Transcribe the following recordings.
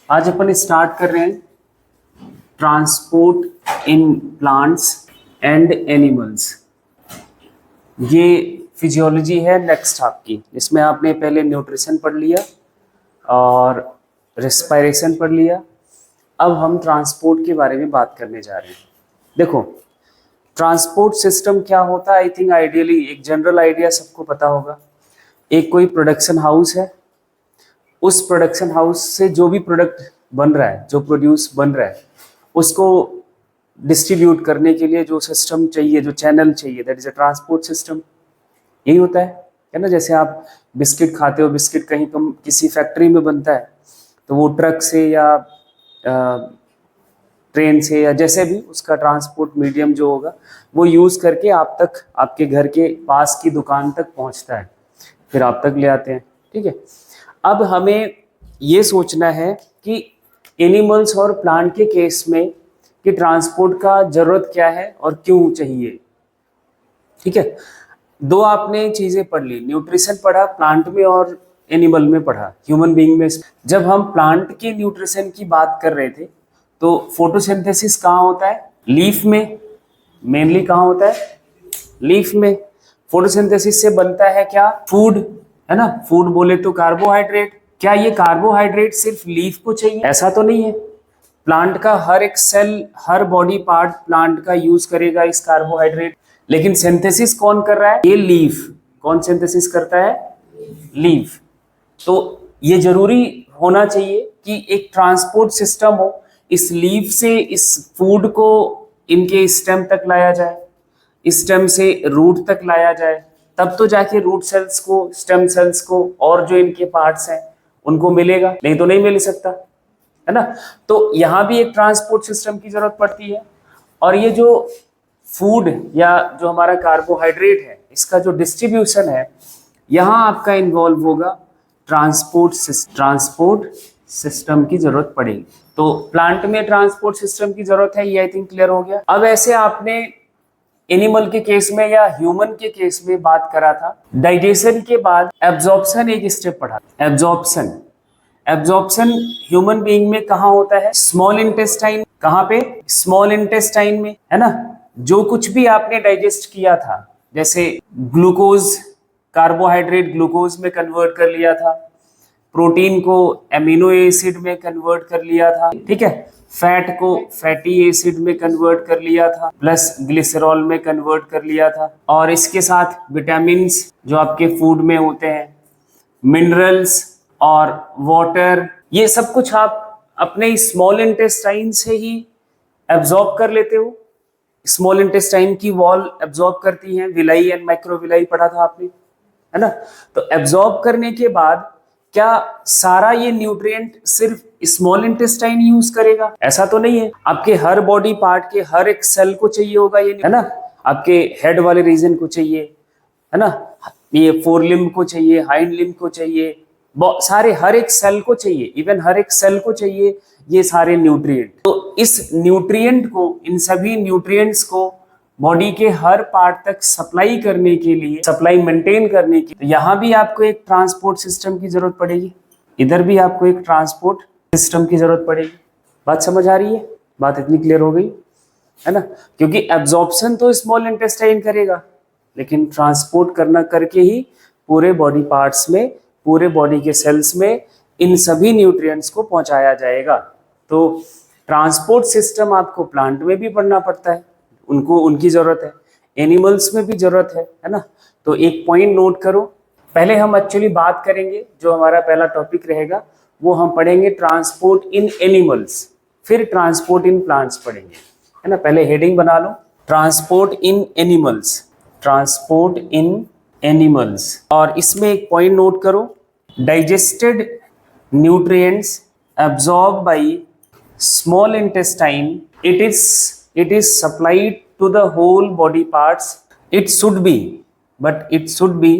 आज अपन स्टार्ट कर रहे हैं transport in plants and animals. ये फिजियोलॉजी है नेक्स्ट आपकी, इसमें आपने पहले न्यूट्रिशन पढ़ लिया और रेस्पिरेशन पढ़ लिया। अब हम ट्रांसपोर्ट के बारे में बात करने जा रहे हैं। देखो, ट्रांसपोर्ट सिस्टम क्या होता है, आई थिंक आइडियली एक जनरल आइडिया सबको पता होगा। एक कोई प्रोडक्शन हाउस है, उस प्रोडक्शन हाउस से जो भी प्रोडक्ट बन रहा है, जो प्रोड्यूस बन रहा है, उसको डिस्ट्रीब्यूट करने के लिए जो सिस्टम चाहिए, जो चैनल चाहिए, that is a transport system. यही होता है ना। जैसे आप बिस्किट खाते हो, बिस्किट कहीं कम किसी फैक्ट्री में बनता है, तो वो ट्रक से या ट्रेन से या जैसे भी उसका ट्रांसपोर्ट मीडियम जो होगा वो यूज़ करके आप तक, आपके घर के पास की दुकान तक पहुंचता है, फिर आप तक ले आते हैं। ठीक है, अब हमें ये सोचना है कि एनिमल्स और प्लांट के केस में कि ट्रांसपोर्ट का ज़रूरत क्या है और क्यों चाहिए। ठीक है, दो आपने चीज़ें पढ़ ली, न्यूट्रिशन पढ़ा प्लांट में और एनिमल में पढ़ा, ह्यूमन बीइंग में। जब हम प्लांट के न्यूट्रिशन की बात कर रहे थे तो फोटोसिंथेसिस कहाँ होता है? लीफ में। मेनली कहाँ होता है? लीफ में। फोटोसिंथेसिस से बनता है क्या? फूड, है ना। फूड बोले तो कार्बोहाइड्रेट। क्या ये कार्बोहाइड्रेट सिर्फ लीफ को चाहिए? ऐसा तो नहीं है। प्लांट का हर एक सेल, हर बॉडी पार्ट प्लांट का यूज करेगा इस कार्बोहाइड्रेट। लेकिन सिंथेसिस कौन कर रहा है? ये लीफ। कौन सिंथेसिस करता है? लीफ। तो ये जरूरी होना चाहिए कि एक ट्रांसपोर्ट सिस्टम हो, इस लीफ से इस फूड को इनके स्टेम तक लाया जाए, स्टेम से रूट तक लाया जाए, तब तो जाके रूट सेल्स को, स्टेम सेल्स को और जो इनके पार्ट्स हैं उनको मिलेगा, नहीं तो नहीं मिल सकता, है ना। तो यहाँ भी एक ट्रांसपोर्ट सिस्टम की जरूरत पड़ती है। और ये जो फूड या जो हमारा कार्बोहाइड्रेट है, इसका जो डिस्ट्रीब्यूशन है, यहाँ आपका इन्वॉल्व होगा ट्रांसपोर्ट सिस्टम की जरूरत पड़ेगी। तो प्लांट में ट्रांसपोर्ट सिस्टम की जरूरत है, ये आई थिंक क्लियर हो गया। अब ऐसे आपने एनिमल के केस में या ह्यूमन के केस में बात करा था, डाइजेशन के बाद एब्जॉर्प्शन एक स्टेप पढ़ा। एब्जॉर्प्शन ह्यूमन बीइंग में कहाँ होता है? Small intestine. कहाँ पे? स्मॉल इंटेस्टाइन में, है ना। जो कुछ भी आपने डाइजेस्ट किया था, जैसे ग्लूकोज, कार्बोहाइड्रेट ग्लूकोज में कन्वर्ट कर लिया था, प्रोटीन को एमिनो एसिड में कन्वर्ट कर लिया था, ठीक है, फैट को फैटी एसिड में कन्वर्ट कर लिया था, प्लस ग्लिसरॉल में कन्वर्ट कर लिया था, और इसके साथ विटामिन्स जो आपके फूड में होते हैं, मिनरल्स और वाटर, ये सब कुछ आप अपने स्मॉल इंटेस्टाइन से ही एब्जॉर्ब कर लेते हो। स्मॉल इंटेस्टाइन की वॉल एब्जॉर्ब करती है, विलाई एंड माइक्रोविलाई पढ़ा था आपने, है ना। तो एब्जॉर्ब करने के बाद क्या सारा ये न्यूट्रिएंट सिर्फ स्मॉल इंटेस्टाइन यूज करेगा? ऐसा तो नहीं है। आपके हर बॉडी पार्ट के हर एक सेल को चाहिए होगा ये, है ना। आपके हेड वाले रीजन को चाहिए, है ना, ये फोर लिम्ब को चाहिए, हाइंड लिम्ब को चाहिए, सारे हर एक सेल को चाहिए, इवन हर एक सेल को चाहिए ये सारे न्यूट्रिएंट। तो इस न्यूट्रिएंट को, इन सभी न्यूट्रिएंट्स को बॉडी के हर पार्ट तक सप्लाई करने के लिए, सप्लाई मेंटेन करने की, तो यहाँ भी आपको एक ट्रांसपोर्ट सिस्टम की जरूरत पड़ेगी, इधर भी आपको एक ट्रांसपोर्ट सिस्टम की जरूरत पड़ेगी। बात समझ आ रही है? बात इतनी क्लियर हो गई, है ना। क्योंकि एब्जॉर्प्शन तो स्मॉल इंटेस्टाइन करेगा, लेकिन ट्रांसपोर्ट करना करके ही पूरे बॉडी पार्ट्स में, पूरे बॉडी के सेल्स में इन सभी न्यूट्रिएंट्स को पहुंचाया जाएगा। तो ट्रांसपोर्ट सिस्टम आपको प्लांट में भी पढ़ना पड़ता है, उनको उनकी जरूरत है, एनिमल्स में भी जरूरत है ना। तो एक पॉइंट नोट करो, पहले हम एक्चुअली बात करेंगे, जो हमारा पहला टॉपिक रहेगा वो हम पढ़ेंगे ट्रांसपोर्ट इन एनिमल्स, फिर ट्रांसपोर्ट इन प्लांट्स पढ़ेंगे, है ना। पहले हेडिंग बना लो, transport in animals, transport in animals. और इसमें एक पॉइंट नोट करो, digested nutrients absorb by small intestine, it is supplied to the whole body parts. It should be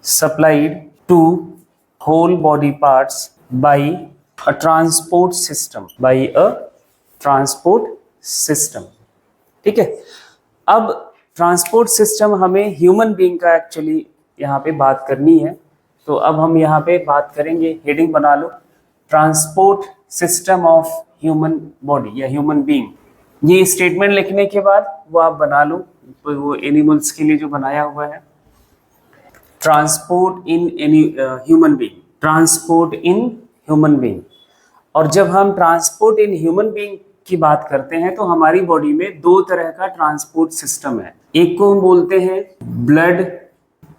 supplied to whole body parts by a transport system, ठीक है। अब transport system हमें human being का actually यहाँ पे बात करनी है, तो अब हम यहाँ पे बात करेंगे, हेडिंग बना लो, transport system of human body या ह्यूमन बीइंग। ये स्टेटमेंट लिखने के बाद वो आप बना लो, तो वो एनिमल्स के लिए जो बनाया हुआ है, transport in any human being, transport in human being. और जब हम ट्रांसपोर्ट इन ह्यूमन बीइंग की बात करते हैं तो हमारी बॉडी में दो तरह का ट्रांसपोर्ट सिस्टम है। एक को हम बोलते हैं ब्लड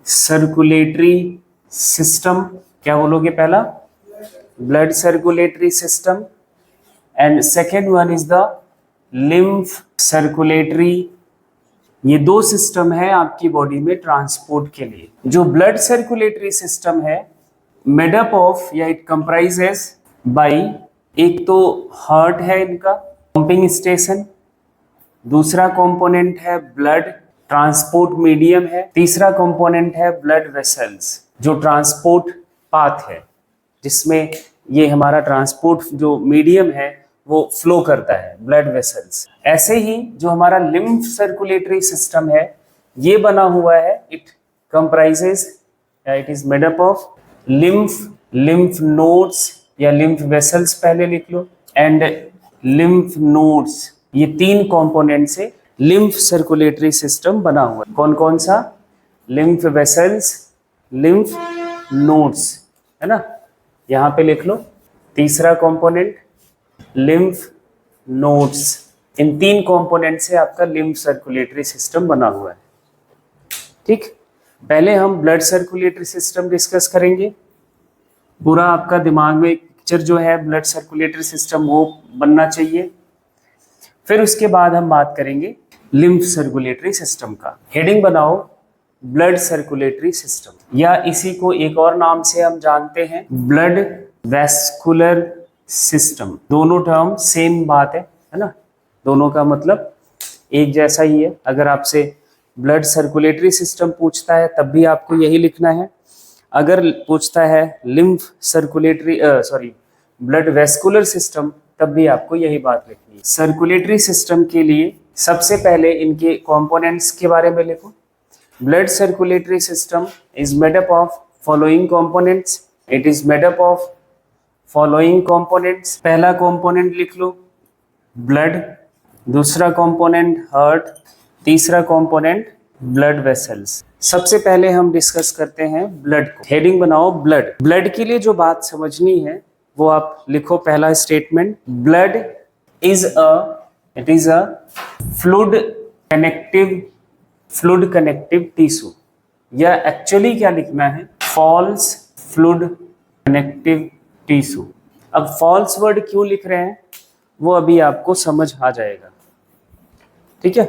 सर्कुलेटरी सिस्टम। क्या बोलोगे? पहला blood circulatory system, and second one is the lymph circulatory. ये दो सिस्टम है आपकी बॉडी में ट्रांसपोर्ट के लिए। जो ब्लड सर्कुलेटरी सिस्टम है मेड अप ऑफ या इट कंप्राइजेस बाई, एक तो हार्ट है इनका, पंपिंग स्टेशन, दूसरा कंपोनेंट है ब्लड ट्रांसपोर्ट मीडियम है, तीसरा कंपोनेंट है ब्लड वेसल्स जो ट्रांसपोर्ट पाथ है, जिसमें ये हमारा ट्रांसपोर्ट जो मीडियम है वो फ्लो करता है, ब्लड वेसल्स। ऐसे ही जो हमारा लिम्फ सर्कुलेटरी सिस्टम है ये बना हुआ है, it comprises, it is made up of lymph nodes या लिम्फ वेसल्स पहले लिख लो, एंड लिम्फ नोड्स। ये तीन कंपोनेंट से लिम्फ सर्कुलेटरी सिस्टम बना हुआ है। कौन कौन सा? लिम्फ वेसल्स, लिम्फ नोड्स, है ना, यहाँ पे लिख लो। तीसरा कंपोनेंट लिम्फ नोड्स। इन तीन कंपोनेंट से आपका लिम्फ सर्कुलेटरी सिस्टम बना हुआ है। ठीक, पहले हम ब्लड सर्कुलेटरी सिस्टम डिस्कस करेंगे। पूरा आपका दिमाग में एक पिक्चर जो है ब्लड सर्कुलेटरी सिस्टम वो बनना चाहिए। फिर उसके बाद हम बात करेंगे लिम्फ सर्कुलेटरी सिस्टम का। हेडिंग बनाओ ब्लड सर्कुलेटरी सिस्टम, या इसी को एक और नाम से हम जानते हैं ब्लड वैस्कुलर सिस्टम। दोनों टर्म सेम बात है ना, दोनों का मतलब एक जैसा ही है। अगर आपसे ब्लड सर्कुलेटरी सिस्टम पूछता है तब भी आपको यही लिखना है। अगर पूछता है lymph circulatory blood vascular system तब भी आपको यही बात लिखनी है। सर्कुलेटरी सिस्टम के लिए सबसे पहले इनके कंपोनेंट्स के बारे में लिखो। Blood circulatory system is made up of following components. It is made up of following components. पहला कंपोनेंट लिख लो ब्लड, दूसरा कंपोनेंट हार्ट, तीसरा कंपोनेंट ब्लड वेसल्स। सबसे पहले हम डिस्कस करते हैं ब्लड को। हेडिंग बनाओ ब्लड। ब्लड के लिए जो बात समझनी है वो आप लिखो। पहला statement, blood is a fluid connective tissue, या एक्चुअली क्या लिखना है, फॉल्स फ्लूइड कनेक्टिव टिश्यू। अब फॉल्स वर्ड क्यों लिख रहे हैं वो अभी आपको समझ आ जाएगा। ठीक है,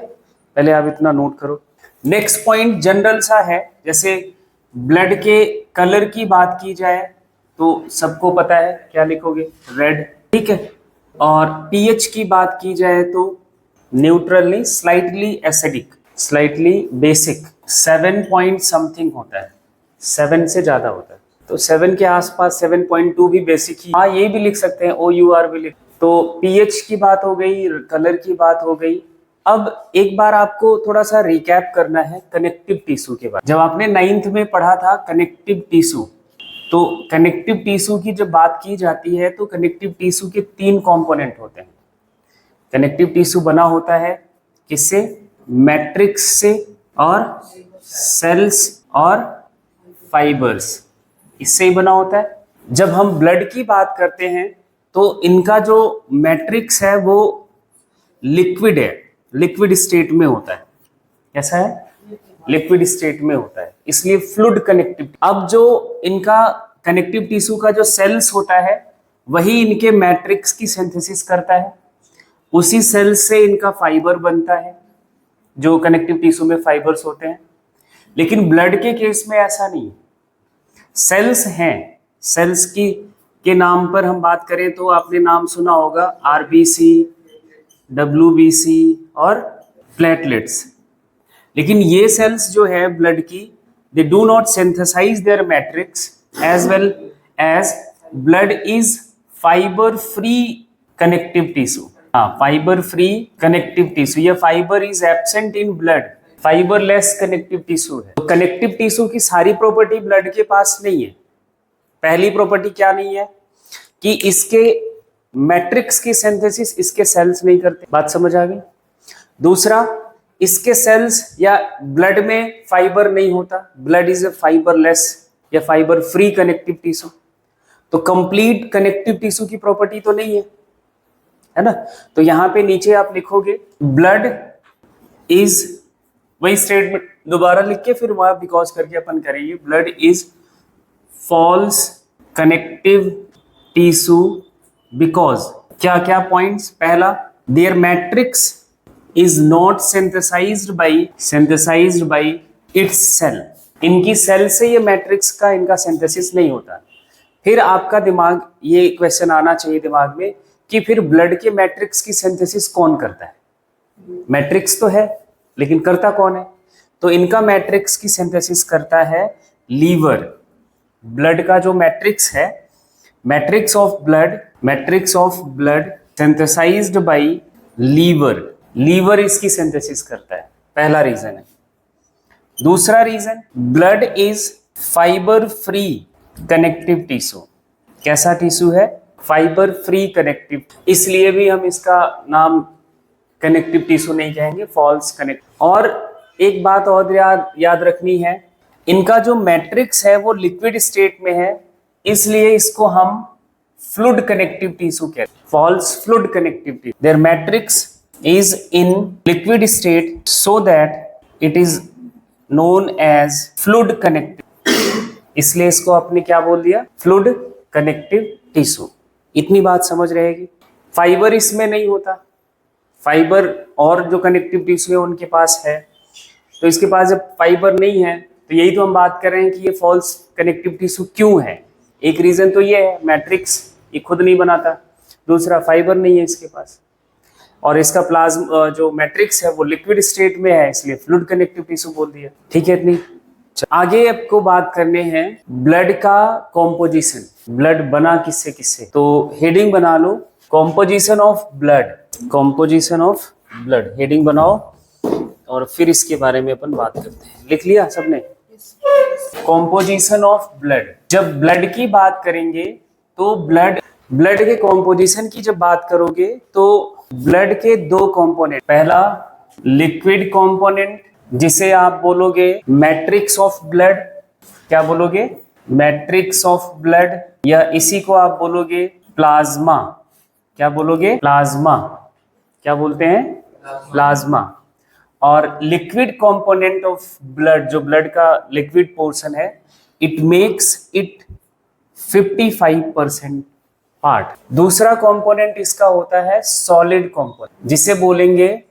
पहले आप इतना नोट करो। नेक्स्ट पॉइंट जनरल सा है, जैसे ब्लड के कलर की बात की जाए तो सबको पता है क्या लिखोगे, रेड। ठीक है, और पीएच की बात की जाए तो न्यूट्रल नहीं, slightly acidic, slightly basic. 7 point something होता है, 7 से ज्यादा होता है, तो 7 के आसपास 7.2 भी बेसिक ही। हाँ, ये भी लिख सकते हैं, OUR भी लिख। तो पीएच की बात हो गई, कलर की बात हो गई। अब एक बार आपको थोड़ा सा रिकैप करना है कनेक्टिव टिश्यू के बारे में। जब आपने 9th में पढ़ा था कनेक्टिव टिश्यू, तो कनेक्टिव टिश्यू की जब बात की जाती है तो कनेक्टिव टिश्यू के 3 कंपोनेंट होते हैं। कनेक्टिव टिश्यू बना होता है किससे? मैट्रिक्स से, और सेल्स और फाइबर्स, इससे ही बना होता है। जब हम ब्लड की बात करते हैं तो इनका जो मैट्रिक्स है वो लिक्विड है, लिक्विड स्टेट में होता है। कैसा है? लिक्विड स्टेट में होता है, इसलिए फ्लूइड कनेक्टिव। अब जो इनका कनेक्टिव टिश्यू का जो सेल्स होता है वही इनके मैट्रिक्स की सिंथेसिस करता है, उसी सेल्स से इनका फाइबर बनता है, जो कनेक्टिव टिश्यू में फाइबर्स होते हैं। लेकिन ब्लड के केस में ऐसा नहीं, सेल्स हैं। सेल्स की के नाम पर हम बात करें तो आपने नाम सुना होगा RBC, WBC और प्लेटलेट्स। लेकिन ये सेल्स जो है ब्लड की, they do not synthesise their matrix as well as blood is fibre free connective tissue. हाँ, फाइबर फ्री कनेक्टिव टिश्यू, या fibre is absent in blood, fibreless connective tissue है। तो कनेक्टिव टिश्यू की सारी property blood के पास नहीं है। पहली प्रॉपर्टी क्या नहीं है कि इसके मैट्रिक्स की सिंथेसिस इसके सेल्स नहीं करते, बात समझ आ गई। दूसरा, इसके सेल्स या ब्लड में फाइबर नहीं होता, ब्लड इज ए फाइबरलेस या फाइबर फ्री कनेक्टिव टिश्यू, तो कंप्लीट कनेक्टिव टिश्यू की प्रॉपर्टी तो नहीं है ना। तो यहां पे नीचे आप लिखोगे ब्लड इज, वही स्टेटमेंट दोबारा लिख के फिर वहां बिकॉज करके अपन करेंगे, blood is false connective tissue because क्या क्या पॉइंट्स। पहला, their matrix is not synthesised by its cell, इनकी सेल से ये मैट्रिक्स का इनका सिंथेसिस नहीं होता। फिर आपका दिमाग, ये क्वेश्चन आना चाहिए दिमाग में कि फिर ब्लड के मैट्रिक्स की सिंथेसिस कौन करता है। मैट्रिक्स तो है लेकिन करता कौन है, तो इनका मैट्रिक्स की सिंथेसिस करता है लीवर। ब्लड का जो मैट्रिक्स है, matrix of blood synthesised by liver, liver इसकी सिंथेसिस करता है, पहला रीजन है। दूसरा reason, blood is fibre free connective tissue. कैसा टिश्यू है? फाइबर फ्री कनेक्टिव, इसलिए भी हम इसका नाम कनेक्टिव टिश्यू नहीं कहेंगे, फॉल्स कनेक्ट। और एक बात और याद रखनी है, इनका जो मैट्रिक्स है वो लिक्विड स्टेट में है, इसलिए इसको हम फ्लूइड कनेक्टिव टिश्यू कहते हैं, false fluid connective tissue. Their matrix is in liquid state so that it is known as fluid connective, इसलिए इसको आपने क्या बोल दिया? Fluid connective tissue. इतनी बात समझ रहेगी। फाइबर इसमें नहीं होता, फाइबर और जो कनेक्टिव टिश्यू है उनके पास है, तो इसके पास जब फाइबर नहीं है तो यही तो हम बात कर रहे हैं कि ये फॉल्स कनेक्टिव टिश्यू क्यों है। एक रीजन तो ये है, मैट्रिक्स ये खुद नहीं बनाता, दूसरा फाइबर नहीं है इसके पास, और इसका प्लाज्मा जो मैट्रिक्स है वो लिक्विड स्टेट में है, इसलिए फ्लूइड कनेक्टिव टिश्यू बोल दिया। ठीक है इतनी। आगे आपको बात करने हैं ब्लड का कॉम्पोजिशन, ब्लड बना किससे किससे, तो हेडिंग बना लो composition of blood, composition of blood heading बनाओ और फिर इसके बारे में अपन बात करते हैं। लिख लिया सबने? Composition of blood. जब ब्लड की बात करेंगे तो ब्लड के कॉम्पोजिशन की जब बात करोगे तो ब्लड के दो कंपोनेंट, पहला लिक्विड कंपोनेंट जिसे आप बोलोगे मैट्रिक्स ऑफ ब्लड, क्या बोलोगे? मैट्रिक्स ऑफ ब्लड, या इसी को आप बोलोगे प्लाज्मा। क्या बोलोगे? प्लाज्मा। क्या बोलते हैं? प्लाज्मा। और लिक्विड कंपोनेंट ऑफ ब्लड, जो ब्लड का लिक्विड पोर्शन है, इट मेक्स इट 55% पार्ट। दूसरा कंपोनेंट इसका होता है सॉलिड कंपोनेंट, जिसे बोलेंगे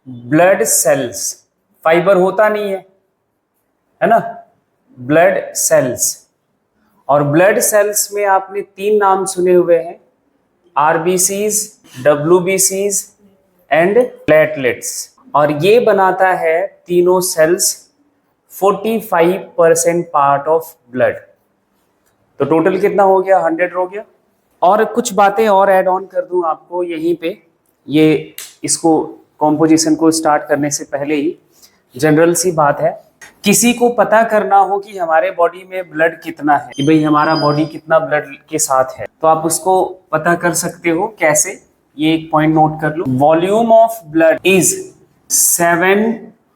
ब्लड सेल्स। फाइबर होता नहीं है ना, ब्लड सेल्स। और ब्लड सेल्स में आपने 3 नाम सुने हुए हैं, आरबीसीज, डब्ल्यूबीसीज एंड प्लेटलेट्स, और ये बनाता है तीनों सेल्स 45% पार्ट ऑफ ब्लड। तो टोटल कितना हो गया? 100 हो गया। और कुछ बातें और ऐड ऑन कर दूं आपको यहीं पे, ये इसको कॉम्पोजिशन को स्टार्ट करने से पहले ही जनरल सी बात है, किसी को पता करना हो कि हमारे बॉडी में ब्लड कितना है, कि भाई हमारा बॉडी कितना ब्लड के साथ है, तो आप उसको पता कर सकते हो। कैसे? ये एक पॉइंट नोट कर लो, volume of blood is 7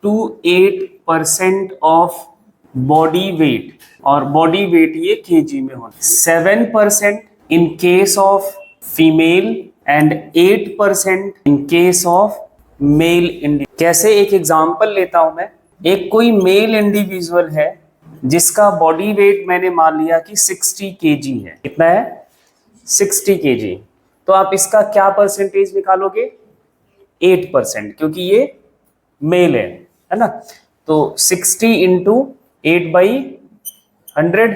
to 8% of body weight, और बॉडी वेट ये केजी में होता है। 7% in case of female and 8% in case of male individual। कैसे? एक एग्जांपल लेता हूं मैं। एक कोई मेल इंडिविजुअल है जिसका बॉडी वेट मैंने मान लिया कि 60 kg है। कितना है? 60 kg। तो आप इसका क्या परसेंटेज निकालोगे? 8%, क्योंकि ये मेल है ना। तो 60 × 8/100